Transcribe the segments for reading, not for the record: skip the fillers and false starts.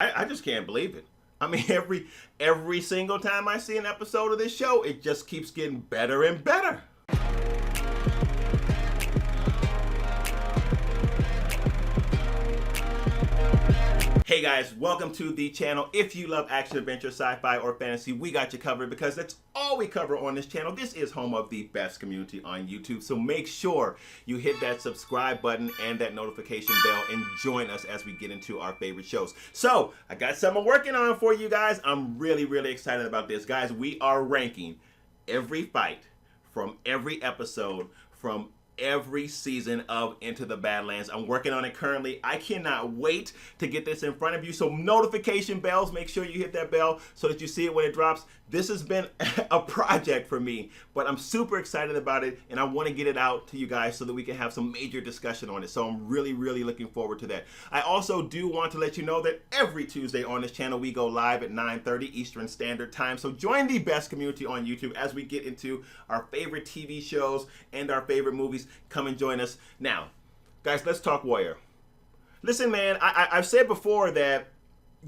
I just can't believe it. I mean, every single time I see an episode of this show, it just keeps getting better and better. Hey guys, welcome to the channel. If you love action, adventure, sci-fi, or fantasy, we got you covered because that's all we cover on this channel. This is home of the best community on YouTube, so make sure you hit that subscribe button and that notification bell and join us as we get into our favorite shows. So, I got something working on for you guys. I'm really excited about this. Guys, we are ranking every fight from every episode from every season of Into the Badlands. I'm working on it currently. I cannot wait to get this in front of you. So notification bells, make sure you hit that bell so that you see it when it drops. This has been a project for me, but I'm super excited about it and I want to get it out to you guys so that we can have some major discussion on it. So I'm really looking forward to that. I also do want to let you know that every Tuesday on this channel we go live at 9:30 Eastern Standard Time. So join the best community on YouTube as we get into our favorite TV shows and our favorite movies. Come and join us. Now, guys, let's talk Warrior. Listen, man, I've said before that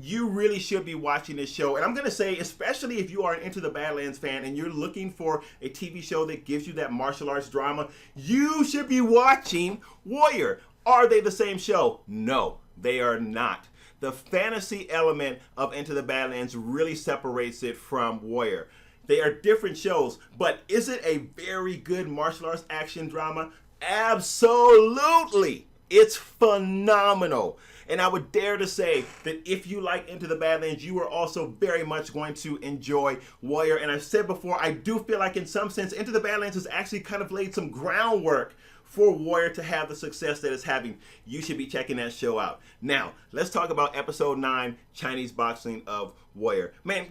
you really should be watching this show, and I'm gonna say, especially if you are an Into the Badlands fan and you're looking for a TV show that gives you that martial arts drama, you should be watching Warrior. Are they the same show? No, they are not. The fantasy element of Into the Badlands really separates it from Warrior. They are different shows, but is it a very good martial arts action drama? Absolutely. It's phenomenal. And I would dare to say that if you like Into the Badlands, you are also very much going to enjoy Warrior. And I've said before, I do feel like in some sense, Into the Badlands has actually kind of laid some groundwork for Warrior to have the success that it's having. You should be checking that show out. Now, let's talk about episode 9, Chinese boxing of Warrior. Man,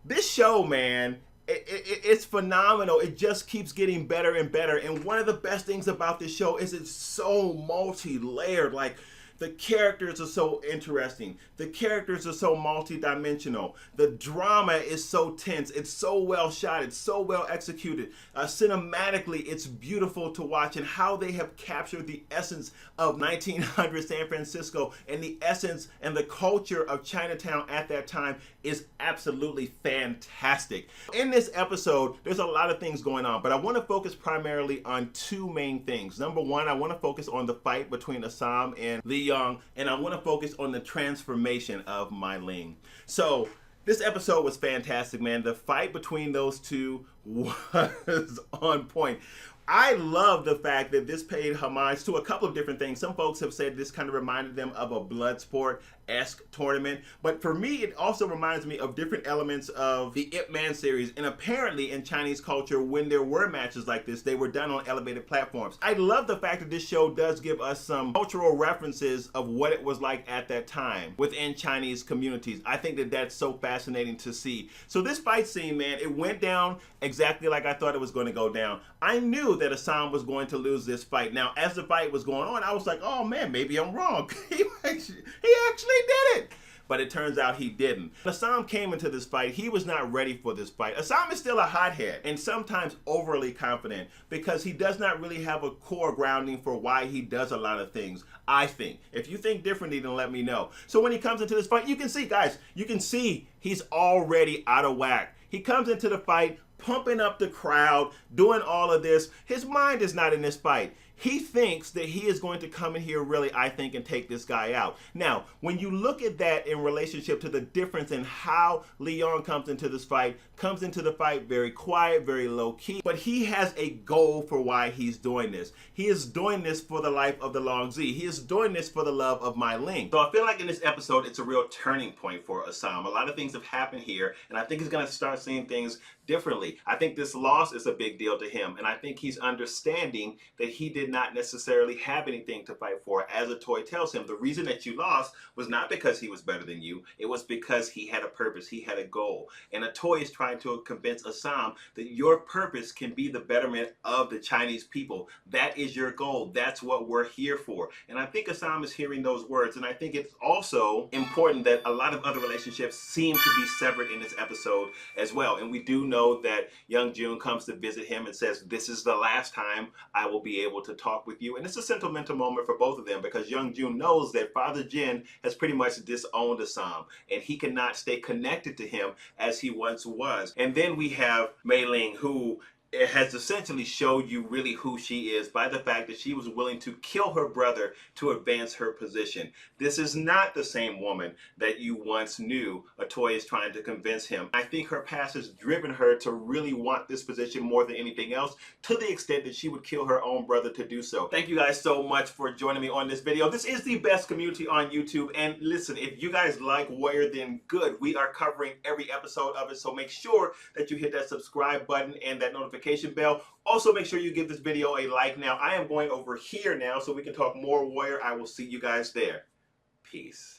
this show, man, it's phenomenal. It just keeps getting better and better. And one of the best things about this show is it's so multi-layered. Like, the characters are so interesting. The characters are so multi-dimensional. The drama is so tense. It's so well shot. It's so well executed. Cinematically, it's beautiful to watch, and how they have captured the essence of 1900 San Francisco and the essence and the culture of Chinatown at that time is absolutely fantastic. In this episode, there's a lot of things going on, but I want to focus primarily on two main things. Number one, I want to focus on the fight between Sahm and Yong, and I want to focus on the transformation of Mai Ling. So this episode was fantastic, man. The fight between those two was on point. I love the fact that this paid homage to a couple of different things. Some folks have said this kind of reminded them of a Bloodsport-esque tournament, but for me, it also reminds me of different elements of the Ip Man series. And apparently in Chinese culture, when there were matches like this, they were done on elevated platforms. I love the fact that this show does give us some cultural references of what it was like at that time within Chinese communities. I think that that's so fascinating to see. So this fight scene, man, it went down exactly like I thought it was going to go down. I knew that Sahm was going to lose this fight. Now, as the fight was going on, I was like, oh man, maybe I'm wrong. He actually did it. But it turns out he didn't. Sahm came into this fight. He was not ready for this fight. Sahm is still a hothead and sometimes overly confident because he does not really have a core grounding for why he does a lot of things, I think. If you think differently, then let me know. So when he comes into this fight, you can see, guys, you can see he's already out of whack. He comes into the fight, pumping up the crowd, doing all of this. His mind is not in this fight. He thinks that he is going to come in here really, I think, and take this guy out. Now, when you look at that in relationship to the difference in how Yong comes into the fight very quiet, very low-key, but he has a goal for why he's doing this. He is doing this for the life of the Long Z. He is doing this for the love of Mai Ling. So I feel like in this episode, it's a real turning point for Sahm. A lot of things have happened here, and I think he's going to start seeing things differently. I think this loss is a big deal to him, and I think he's understanding that he did not necessarily have anything to fight for. As a toy tells him, the reason that you lost was not because he was better than you, it was because he had a purpose, he had a goal. And a toy is trying to convince Sahm that your purpose can be the betterment of the Chinese people. That is your goal. That's what we're here for. And I think Sahm is hearing those words, and I think it's also important that a lot of other relationships seem to be severed in this episode as well. And we do know know that Young Jun comes to visit him and says, "This is the last time I will be able to talk with you." And it's a sentimental moment for both of them because Young Jun knows that Father Jin has pretty much disowned Sahm and he cannot stay connected to him as he once was. And then we have Mai Ling, who has essentially showed you really who she is by the fact that she was willing to kill her brother to advance her position. This is not the same woman that you once knew. Atoy is trying to convince him. I think her past has driven her to really want this position more than anything else, to the extent that she would kill her own brother to do so. Thank you guys so much for joining me on this video. This is the best community on YouTube, and listen, if you guys like Warrior, then good. We are covering every episode of it, so make sure that you hit that subscribe button and that notification bell. Also, make sure you give this video a like. Now, I am going over here now so we can talk more Warrior. I will see you guys there. Peace.